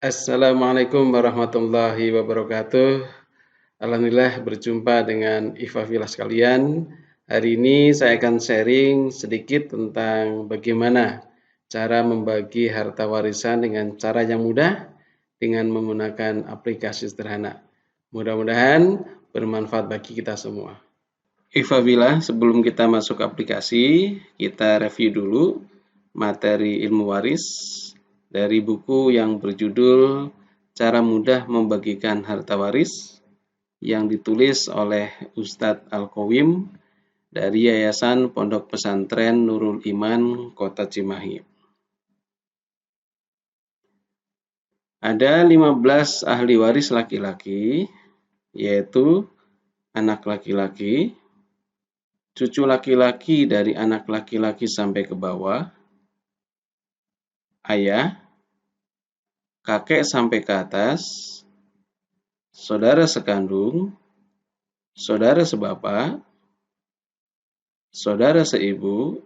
Assalamualaikum warahmatullahi wabarakatuh. Alhamdulillah berjumpa dengan Ikhwah sekalian. Hari ini saya akan sharing sedikit tentang bagaimana cara membagi harta warisan dengan cara yang mudah dengan menggunakan aplikasi sederhana. Mudah-mudahan bermanfaat bagi kita semua. Ikhwah, sebelum kita masuk aplikasi, kita review dulu materi ilmu waris dari buku yang berjudul Cara Mudah Membagikan Harta Waris yang ditulis oleh Ustadz Al-Qawim dari Yayasan Pondok Pesantren Nurul Iman, Kota Cimahi. Ada 15 ahli waris laki-laki, yaitu anak laki-laki, cucu laki-laki dari anak laki-laki sampai ke bawah, ayah, kakek sampai ke atas, saudara sekandung, saudara sebapak, saudara seibu,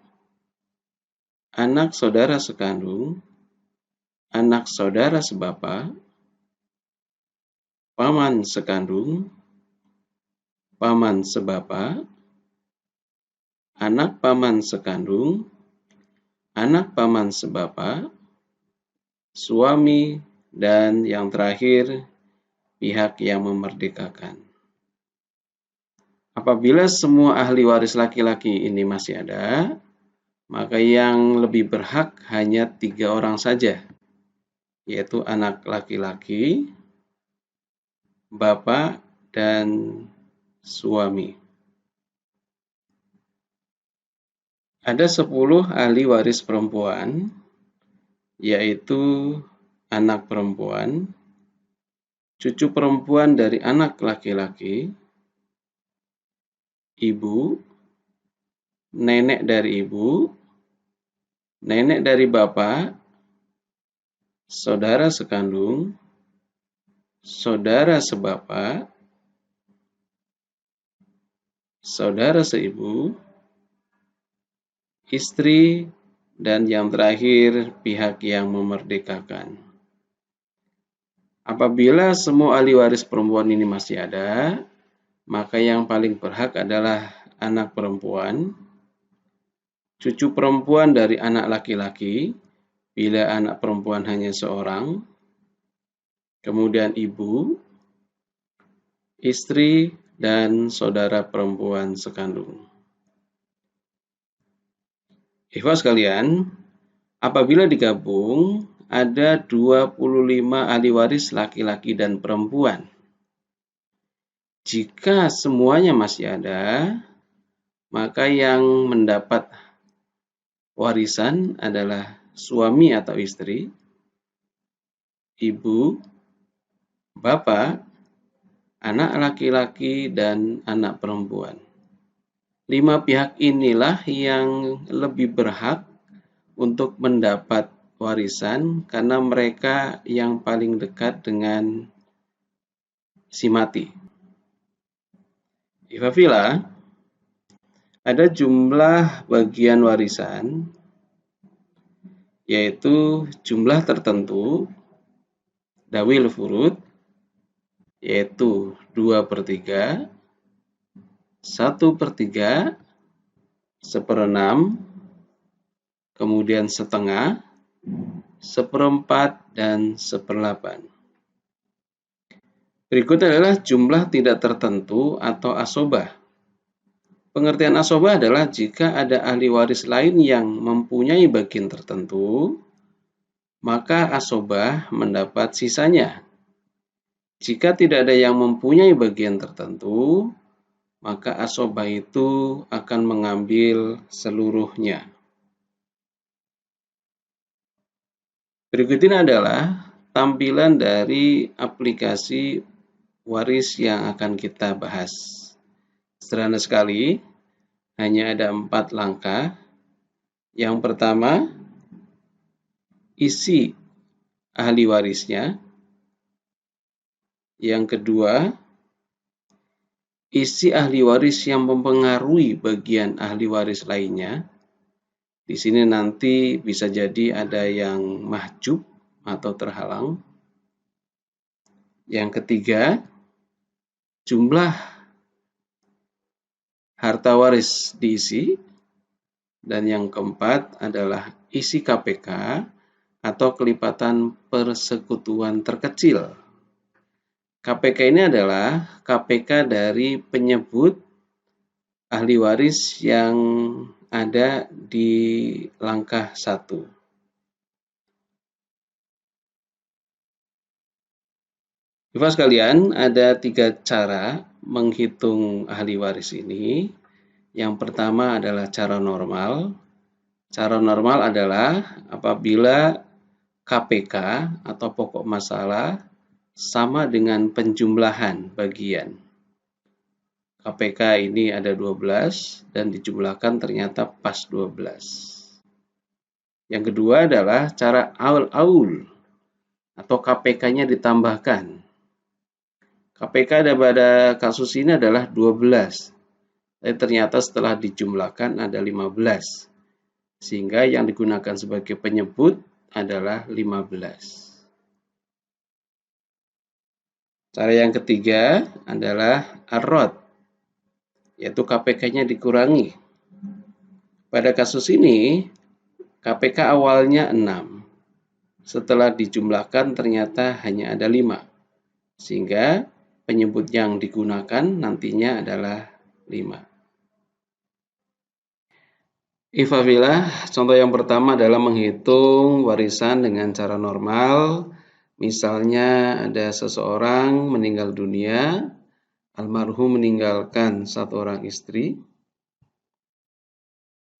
anak saudara sekandung, anak saudara sebapak, paman sekandung, paman sebapak, anak paman sekandung, anak paman sebapak, suami, dan yang terakhir, pihak yang memerdekakan. Apabila semua ahli waris laki-laki ini masih ada, maka yang lebih berhak hanya 3 orang saja, yaitu anak laki-laki, bapak, dan suami. Ada 10 ahli waris perempuan, yaitu anak perempuan, cucu perempuan dari anak laki-laki, ibu, nenek dari ibu, nenek dari bapak, saudara sekandung, saudara sebapak, saudara seibu, istri, dan yang terakhir pihak yang memerdekakan. Apabila semua ahli waris perempuan ini masih ada, maka yang paling berhak adalah anak perempuan, cucu perempuan dari anak laki-laki, bila anak perempuan hanya seorang, kemudian ibu, istri, dan saudara perempuan sekandung. Ikhwah sekalian, apabila digabung, ada 25 ahli waris laki-laki dan perempuan. Jika semuanya masih ada, maka yang mendapat warisan adalah suami atau istri, ibu, bapak, anak laki-laki, dan anak perempuan. 5 pihak inilah yang lebih berhak untuk mendapat warisan karena mereka yang paling dekat dengan si mati. Ikhwafillah, ada jumlah bagian warisan, yaitu jumlah tertentu, dawil furud, yaitu 2/3, 1/3, 1/6, kemudian setengah, 1/4, dan 1/8. Berikut adalah jumlah tidak tertentu atau asobah. Pengertian asobah adalah jika ada ahli waris lain yang mempunyai bagian tertentu, maka asobah mendapat sisanya. Jika tidak ada yang mempunyai bagian tertentu, maka asobah itu akan mengambil seluruhnya. Berikut ini adalah tampilan dari aplikasi waris yang akan kita bahas. Sederhana sekali, hanya ada 4 langkah. Yang pertama, isi ahli warisnya. Yang kedua, isi ahli waris yang mempengaruhi bagian ahli waris lainnya. Di sini nanti bisa jadi ada yang mahjub atau terhalang. Yang ketiga, jumlah harta waris diisi. Dan yang keempat adalah isi KPK atau kelipatan persekutuan terkecil. KPK ini adalah KPK dari penyebut ahli waris yang ada di langkah 1. Bapak sekalian, ada 3 cara menghitung ahli waris ini. Yang pertama adalah cara normal. Cara normal adalah apabila KPK atau pokok masalah sama dengan penjumlahan bagian. KPK ini ada 12 dan dijumlahkan ternyata pas 12. Yang kedua adalah cara aul-aul atau KPK-nya ditambahkan. KPK pada kasus ini adalah 12. Tapi ternyata setelah dijumlahkan ada 15. Sehingga yang digunakan sebagai penyebut adalah 15. Cara yang ketiga adalah arrod, yaitu KPK-nya dikurangi. Pada kasus ini, KPK awalnya 6. Setelah dijumlahkan ternyata hanya ada 5. Sehingga penyebut yang digunakan nantinya adalah 5. Ikhwafillah, contoh yang pertama adalah menghitung warisan dengan cara normal. Misalnya ada seseorang meninggal dunia, almarhum meninggalkan 1 orang istri,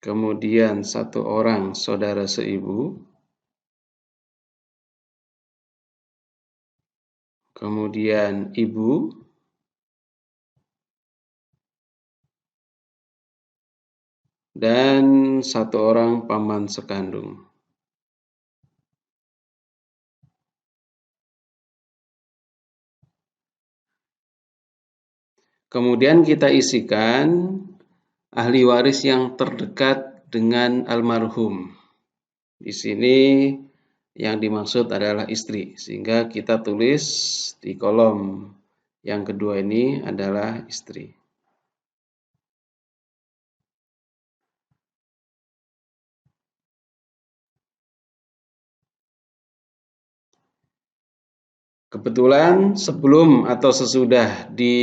kemudian 1 orang saudara seibu, kemudian ibu, dan 1 orang paman sekandung. Kemudian kita isikan ahli waris yang terdekat dengan almarhum. Di sini yang dimaksud adalah istri, sehingga kita tulis di kolom yang kedua ini adalah istri. Kebetulan sebelum atau sesudah di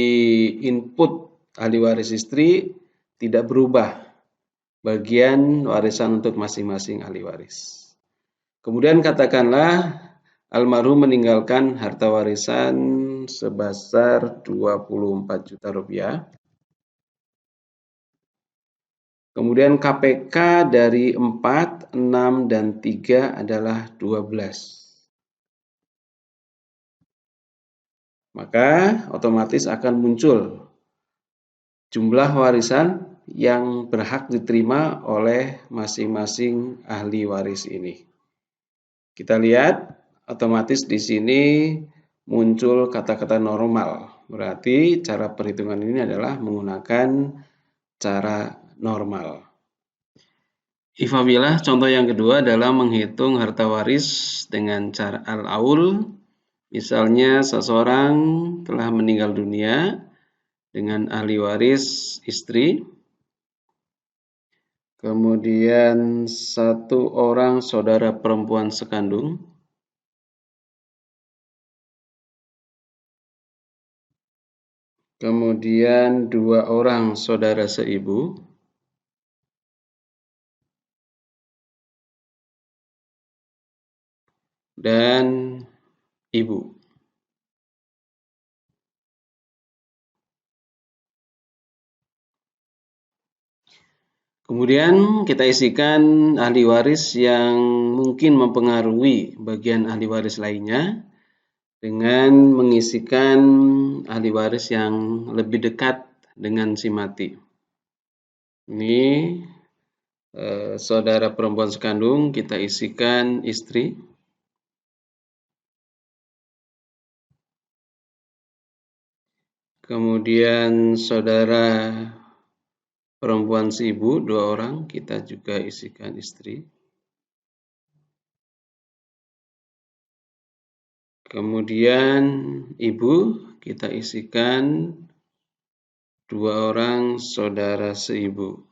input ahli waris istri tidak berubah bagian warisan untuk masing-masing ahli waris. Kemudian katakanlah almarhum meninggalkan harta warisan sebesar 24 juta rupiah. Kemudian KPK dari 4, 6, dan 3 adalah 12. Maka otomatis akan muncul jumlah warisan yang berhak diterima oleh masing-masing ahli waris ini. Kita lihat otomatis di sini muncul kata-kata normal. Berarti cara perhitungan ini adalah menggunakan cara normal. Ikhwafillah, contoh yang kedua adalah menghitung harta waris dengan cara al-aul. Misalnya seseorang telah meninggal dunia dengan ahli waris istri, kemudian 1 orang saudara perempuan sekandung, kemudian 2 orang saudara seibu, dan ibu. Kemudian kita isikan ahli waris yang mungkin mempengaruhi bagian ahli waris lainnya dengan mengisikan ahli waris yang lebih dekat dengan si mati. Ini saudara perempuan sekandung, kita isikan istri. Kemudian saudara perempuan seibu 2 orang, kita juga isikan istri. Kemudian ibu kita isikan 2 orang saudara seibu.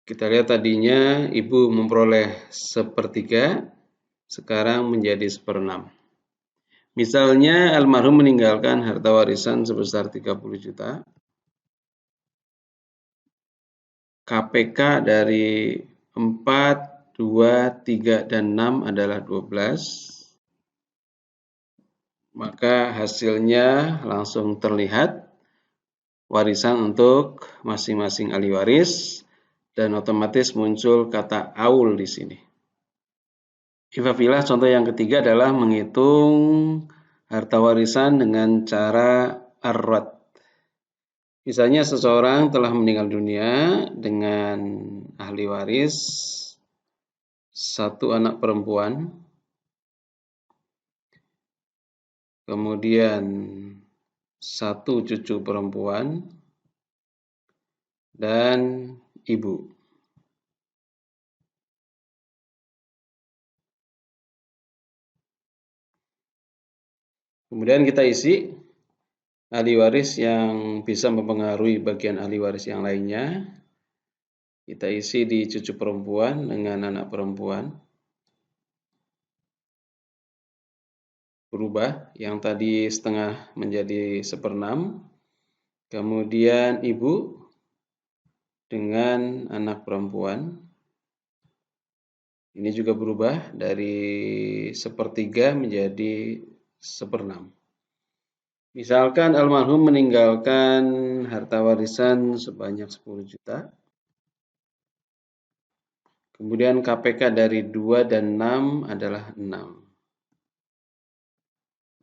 Kita lihat tadinya ibu memperoleh 1/3, sekarang menjadi 1/6. Misalnya almarhum meninggalkan harta warisan sebesar 30 juta. KPK dari 4, 2, 3, dan 6 adalah 12. Maka hasilnya langsung terlihat warisan untuk masing-masing ahli waris dan otomatis muncul kata aul di sini. Ifafilah contoh yang ketiga adalah menghitung harta warisan dengan cara ar-rad. Misalnya seseorang telah meninggal dunia dengan ahli waris 1 anak perempuan, kemudian 1 cucu perempuan, dan ibu. Kemudian kita isi ahli waris yang bisa mempengaruhi bagian ahli waris yang lainnya. Kita isi di cucu perempuan dengan anak perempuan. Berubah, yang tadi setengah menjadi 1/6. Kemudian ibu dengan anak perempuan. Ini juga berubah dari 1/3 menjadi 1/6. Misalkan almarhum meninggalkan harta warisan sebanyak 10 juta. Kemudian KPK dari 2 dan 6 adalah 6.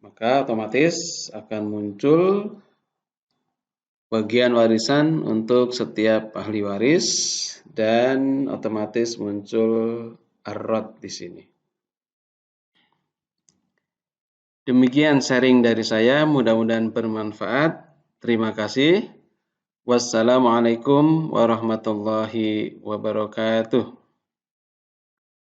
Maka otomatis akan muncul bagian warisan untuk setiap ahli waris dan otomatis muncul ar-rad di sini. Demikian sharing dari saya, mudah-mudahan bermanfaat. Terima kasih. Wassalamualaikum warahmatullahi wabarakatuh.